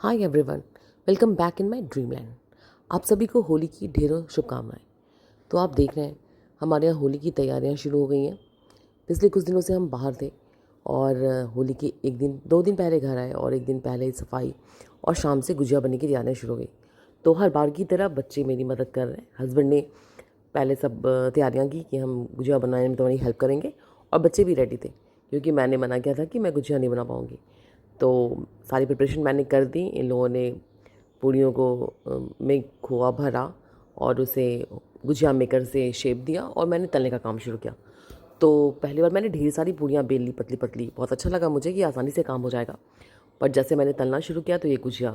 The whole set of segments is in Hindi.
Hi everyone, welcome back in my dreamland. आप सभी को होली की ढेरों शुभकामनाएं। तो आप देख रहे हैं हमारे यहाँ होली की तैयारियां शुरू हो गई हैं। पिछले कुछ दिनों से हम बाहर थे और होली के एक दिन 2 दिन पहले घर आए और एक दिन पहले ही सफाई और शाम से गुजिया बनने की तैयारियां शुरू हो गई। तो हर बार की तरह बच्चे मेरी मदद कर रहे हैं। हस्बैंड ने पहले सब तैयारियां की कि हम गुजिया बनाने में तुम्हारी हेल्प करेंगे, और बच्चे भी रेडी थे क्योंकि मैंने मना किया था कि मैं गुजिया नहीं बना पाऊँगी। तो सारी प्रिपरेशन मैंने कर दी। इन लोगों ने पूड़ियों को में खोआ भरा और उसे गुजिया मेकर से शेप दिया और मैंने तलने का काम शुरू किया। तो पहली बार मैंने ढेर सारी पूड़ियाँ बेल ली, पतली पतली। बहुत अच्छा लगा मुझे कि आसानी से काम हो जाएगा। पर जैसे मैंने तलना शुरू किया तो ये गुजिया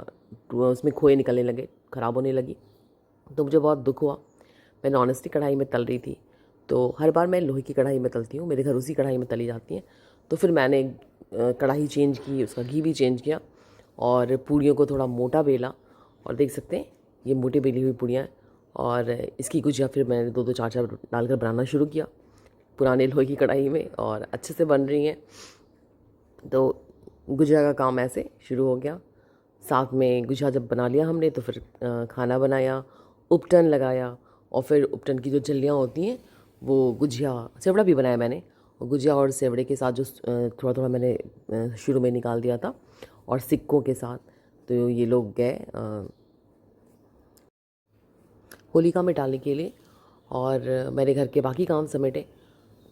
उसमें खोए निकलने लगे, ख़राब होने लगी। तो मुझे बहुत दुख हुआ। मैं नॉन स्टिक कढ़ाई में तल रही थी, तो हर बार मैं लोहे की कढ़ाई में तलती हूँ, मेरे घर उसी कढ़ाई में तली जाती हैं। तो फिर मैंने कढ़ाई चेंज की, उसका घी भी चेंज किया और पूड़ियों को थोड़ा मोटा बेला। और देख सकते हैं ये मोटी बेली हुई पूड़ियाँ हैं। और इसकी गुजिया फिर मैंने 2-2 4-4 डालकर बनाना शुरू किया पुराने लोहे की कढ़ाई में, और अच्छे से बन रही हैं। तो गुजिया का काम ऐसे शुरू हो गया। साथ में गुजिया जब बना लिया हमने तो फिर खाना बनाया, उपटन लगाया, और फिर उपटन की जो जल्लियाँ होती हैं वो गुजिया सेवड़ा भी बनाया मैंने। और गुजिया और सेवड़े के साथ जो थोड़ा थोड़ा मैंने शुरू में निकाल दिया था, और सिक्कों के साथ। तो ये लोग गए होलिका में डालने के लिए, और मेरे घर के बाकी काम समेटे।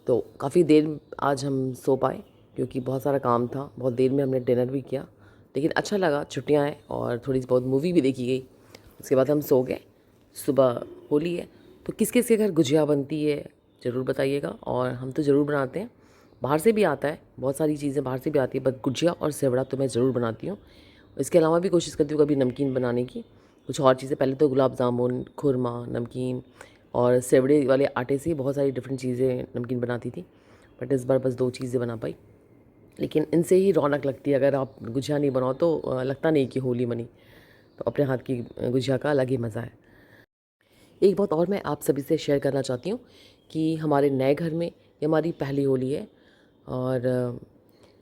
तो काफ़ी देर आज हम सो पाए क्योंकि बहुत सारा काम था। बहुत देर में हमने डिनर भी किया, लेकिन अच्छा लगा। छुट्टियाँ हैं और थोड़ी बहुत मूवी भी देखी गई। उसके बाद हम सो गए। सुबह होली है, तो किस किस के घर गुजिया बनती है ज़रूर बताइएगा। और हम तो ज़रूर बनाते हैं। बाहर से भी आता है, बहुत सारी चीज़ें बाहर से भी आती है, बट गुजिया और सेवड़ा तो मैं ज़रूर बनाती हूँ। इसके अलावा भी कोशिश करती हूँ कभी नमकीन बनाने की, कुछ और चीज़ें। पहले तो गुलाब जामुन, खुरमा, नमकीन और सेवड़े वाले आटे से बहुत सारी डिफरेंट चीज़ें नमकीन बनाती थी। बट इस बार बस 2 चीज़ें बना पाई। लेकिन इनसे ही रौनक लगती है। अगर आप गुजिया नहीं बनाओ तो लगता नहीं कि होली मनी। तो अपने हाथ की गुजिया का अलग ही मज़ा है। एक बात और मैं आप सभी से शेयर करना चाहती हूँ कि हमारे नए घर में ये हमारी पहली होली है। और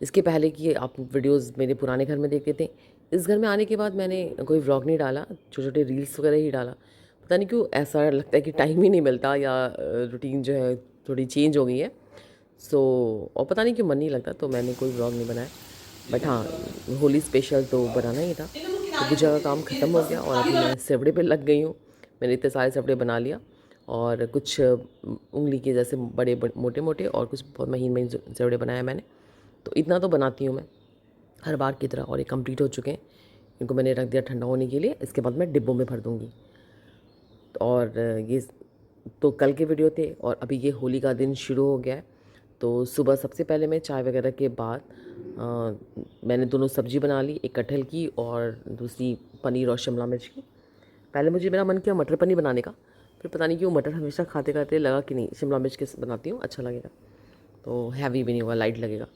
इसके पहले की आप वीडियोस मेरे पुराने घर में देखते थे। इस घर में आने के बाद मैंने कोई व्लॉग नहीं डाला, छोटे छोटे रील्स वगैरह ही डाला। पता नहीं क्यों ऐसा लगता है कि टाइम ही नहीं मिलता, या रूटीन जो है थोड़ी चेंज हो गई है। और पता नहीं क्यों मन नहीं लगता, तो मैंने कोई व्लॉग नहीं बनाया। बट हाँ, होली स्पेशल तो बनाना ही था। तो गुजिया का काम ख़त्म हो गया और अभी मैं सेवड़े पे लग गई हूँ। मैंने इतने सारे सेवड़े बना लिया, और कुछ उंगली के जैसे बड़े मोटे मोटे, और कुछ बहुत महीन महीन सेवड़े बनाए मैंने। तो इतना तो बनाती हूँ मैं हर बार की तरह, और ये कंप्लीट हो चुके हैं। इनको मैंने रख दिया ठंडा होने के लिए। इसके बाद मैं डिब्बों में भर दूँगी। और ये तो कल के वीडियो थे, और अभी ये होली का दिन शुरू हो गया है। तो सुबह सबसे पहले मैं चाय वगैरह के बाद मैंने दोनों सब्ज़ी बना ली, एक कटहल की और दूसरी पनीर और शिमला मिर्च की। पहले मुझे मेरा मन किया मटर पनीर बनाने का, फिर पता नहीं क्यों मटर हमेशा खाते खाते लगा कि नहीं, शिमला मिर्च के बनाती हूँ, अच्छा लगेगा। तो हैवी भी नहीं होगा, लाइट लगेगा।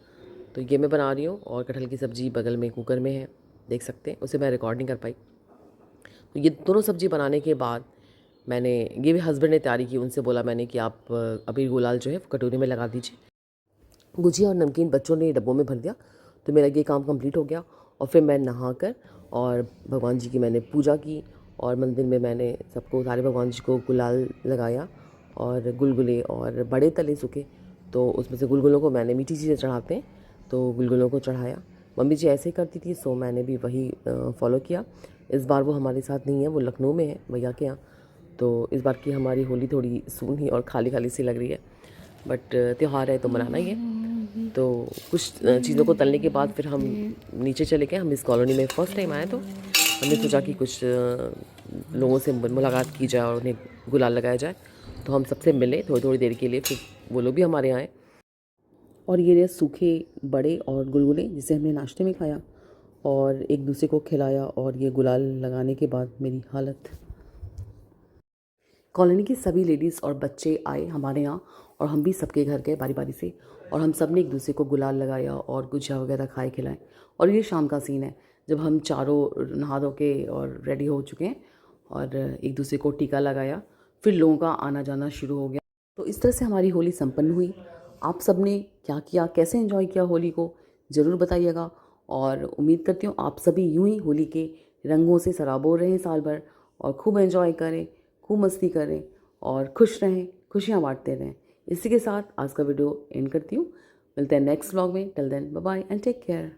तो ये मैं बना रही हूँ, और कटहल की सब्ज़ी बगल में कुकर में है, देख सकते हैं। उसे मैं रिकॉर्ड नहीं कर पाई। तो ये दोनों सब्ज़ी बनाने के बाद मैंने, ये भी हस्बैंड ने तैयारी की। उनसे बोला मैंने कि आप अभी गुलाल जो है कटोरी में लगा दीजिए। गुजिया और नमकीन बच्चों ने डब्बों में भर दिया, तो मेरा ये काम कंप्लीट हो गया। और फिर मैं नहाकर और भगवान जी की मैंने पूजा की, और मंदिर में मैंने सबको, सारे भगवान जी को गुलाल लगाया, और गुलगुले और बड़े तले सूखे। तो उसमें से गुलगुलों को मैंने, मीठी चीज़ें चढ़ाते हैं तो गुलगुलों को चढ़ाया। मम्मी जी ऐसे ही करती थी, सो मैंने भी वही फॉलो किया। इस बार वो हमारे साथ नहीं है, वो लखनऊ में है भैया के यहाँ। तो इस बार की हमारी होली थोड़ी सूनी और खाली खाली सी लग रही है, बट त्यौहार है तो मनाना ही है। तो कुछ चीज़ों को तलने के बाद फिर हम नीचे चले गए। हम इस कॉलोनी में फ़र्स्ट टाइम आए, तो हमने सोचा कि कुछ लोगों से मुलाकात की जाए और उन्हें गुलाल लगाया जाए। तो हम सबसे मिले थोड़ी थोड़ी देर के लिए, फिर वो लोग भी हमारे यहाँ आए। और ये रहे सूखे बड़े और गुलगुले, जिसे हमने नाश्ते में खाया और एक दूसरे को खिलाया। और ये गुलाल लगाने के बाद मेरी हालत, कॉलोनी की सभी लेडीज़ और बच्चे आए हमारे यहाँ, और हम भी सबके घर गए बारी बारी से, और हम सब ने एक दूसरे को गुलाल लगाया और गुजिया वगैरह खाए खिलाए। और ये शाम का सीन है, जब हम चारों नहा धो के और रेडी हो चुके हैं, और एक दूसरे को टीका लगाया। फिर लोगों का आना जाना शुरू हो गया। तो इस तरह से हमारी होली संपन्न हुई। आप सब ने क्या किया, कैसे एंजॉय किया होली को, ज़रूर बताइएगा। और उम्मीद करती हूँ आप सभी यूं ही होली के रंगों से सराबोर रहें साल भर और खूब एंजॉय करें, खूब मस्ती करें और खुश रहें, खुशियाँ बांटते रहें। इसी के साथ आज का वीडियो एंड करती हूँ। मिलते हैं नेक्स्ट व्लॉग में। Till then bye bye and take care.